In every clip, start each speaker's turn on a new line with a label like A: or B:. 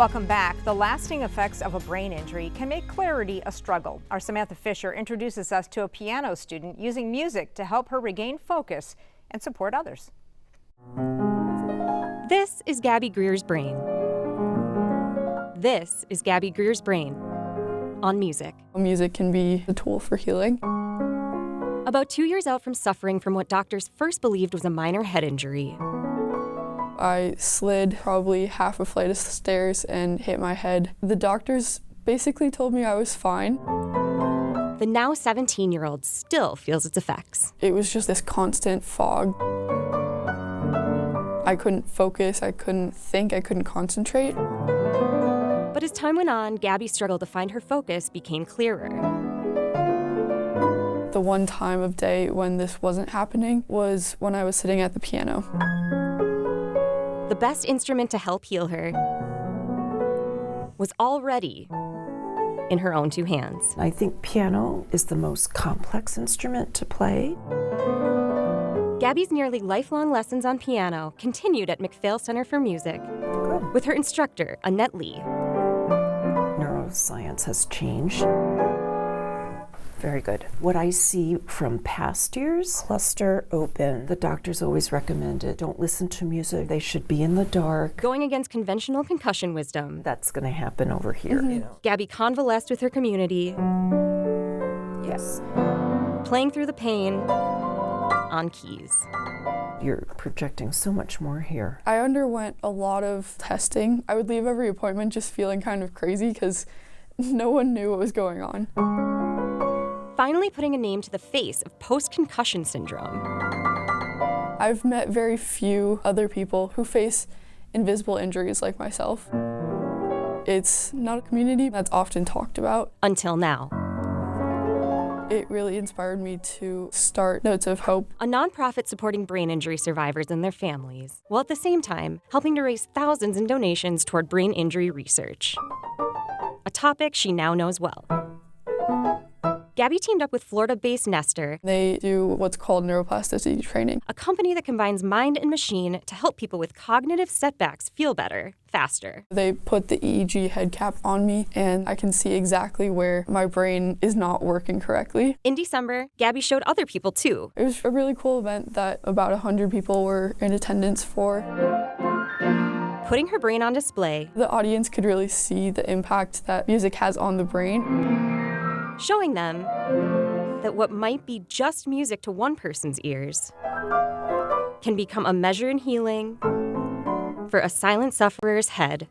A: Welcome back. The lasting effects of a brain injury can make clarity a struggle. Our Samantha Fisher introduces us to a piano student using music to help her regain focus and support others.
B: This is Gabby Greer's brain. This is Gabby Greer's brain on music.
C: Music can be a tool for healing.
B: About 2 years out from suffering from what doctors first believed was a minor head injury,
C: I slid probably half a flight of stairs and hit my head. The doctors basically told me I was fine.
B: the now 17-year-old still feels its effects.
C: It was just this constant fog. I couldn't focus, I couldn't think, I couldn't concentrate.
B: But as time went on, Gabby's struggle to find her focus became clearer.
C: The one time of day when this wasn't happening was when I was sitting at the piano.
B: The best instrument to help heal her was already in her own two hands.
D: I think piano is the most complex instrument to play.
B: Gabby's nearly lifelong lessons on piano continued at MacPhail Center for Music with her instructor, Annette Lee.
D: Neuroscience has changed. Very good. What I see from past years, cluster open. The doctors always recommended, don't listen to music. They should be in the dark.
B: Going against conventional concussion wisdom.
D: That's going to happen over here. You know.
B: Gabby convalesced with her community.
D: Yes.
B: Playing through the pain on keys.
D: You're projecting so much more here.
C: I underwent a lot of testing. I would leave every appointment just feeling kind of crazy because no one knew what was going on.
B: Finally putting a name to the face of post-concussion syndrome.
C: I've met very few other people who face invisible injuries like myself. It's not a community that's often talked about.
B: Until now.
C: It really inspired me to start Notes of Hope,
B: A nonprofit supporting brain injury survivors and their families, while at the same time helping to raise thousands in donations toward brain injury research. A topic she now knows well. Gabby teamed up with Florida-based Nestor,
C: They do what's called neuroplasticity training.
B: a company that combines mind and machine to help people with cognitive setbacks feel better, faster.
C: They put the EEG head cap on me and I can see exactly where my brain is not working correctly.
B: In December, Gabby showed other people too.
C: It was a really cool event that about 100 people were in attendance for.
B: Putting her brain on display,
C: The audience could really see the impact that music has on the brain.
B: showing them that what might be just music to one person's ears can become a measure in healing for a silent sufferer's head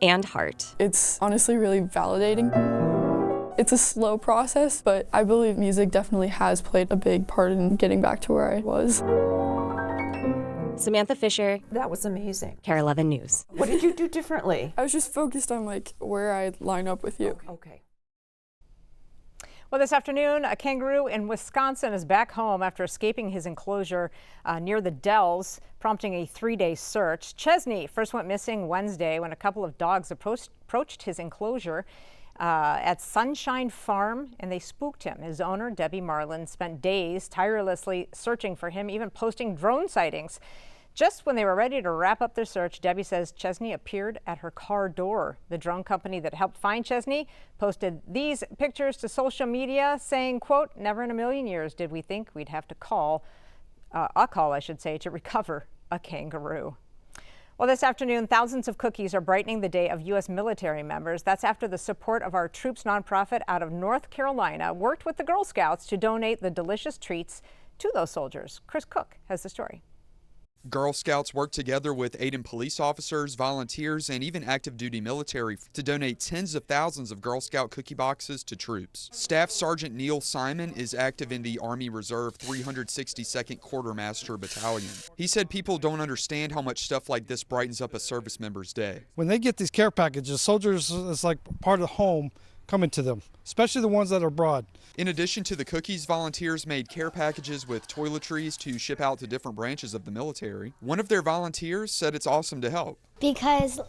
B: and heart.
C: It's honestly really validating. It's a slow process, but I believe music definitely has played a big part in getting back to where I was.
B: Samantha Fisher,
D: That was amazing.
B: KARE 11 News.
D: What did you do differently?
C: I was just focused on where I'd line up with you.
D: Okay.
A: Well, this afternoon, a kangaroo in Wisconsin is back home after escaping his enclosure near the Dells, prompting a 3-day search. Chesney first went missing Wednesday when a couple of dogs approached his enclosure at Sunshine Farm, and they spooked him. His owner, Debbie Marlin, spent days tirelessly searching for him, even posting drone sightings. Just when they were ready to wrap up their search, Debbie says Chesney appeared at her car door. The drone company that helped find Chesney posted these pictures to social media saying, quote, "Never in a million years did we think we'd have to call, to recover a kangaroo." Well, this afternoon, thousands of cookies are brightening the day of U.S. military members. That's after the support of our troops nonprofit out of North Carolina worked with the Girl Scouts to donate the delicious treats to those soldiers. Chris Cook has the story.
E: Girl Scouts work together with aid and police officers, volunteers, and even active duty military to donate tens of thousands of Girl Scout cookie boxes to troops. Staff Sergeant Neil Simon is active in the Army Reserve 362nd Quartermaster Battalion. He said people don't understand how much stuff like this brightens up a service member's day.
F: When they get these care packages, soldiers, it's like part of the home coming to them, especially the ones that are abroad.
E: In addition to the cookies, volunteers made care packages with toiletries to ship out to different branches of the military. One of their volunteers said it's awesome to help.
G: Because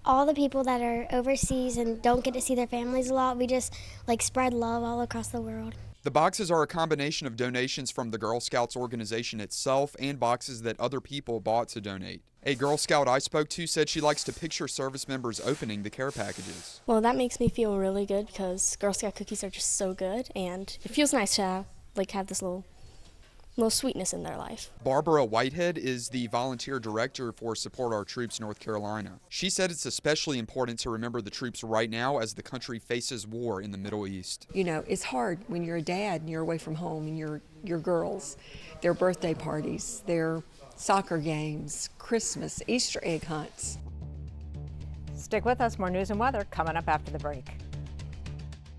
G: all the people that are overseas and don't get to see their families a lot, we just spread love all across the world.
E: The boxes are a combination of donations from the Girl Scouts organization itself and boxes that other people bought to donate. A Girl Scout I spoke to said she likes to picture service members opening the care packages.
H: Well, that makes me feel really good because Girl Scout cookies are just so good, and it feels nice to have this little sweetness in their life.
E: Barbara Whitehead is the volunteer director for Support Our Troops North Carolina. She said it's especially important to remember the troops right now as the country faces war in the Middle East.
I: You know, it's hard when you're a dad and you're away from home and your girls, their birthday parties, their soccer games, Christmas, Easter egg hunts.
A: Stick with us. More news and weather coming up after the break.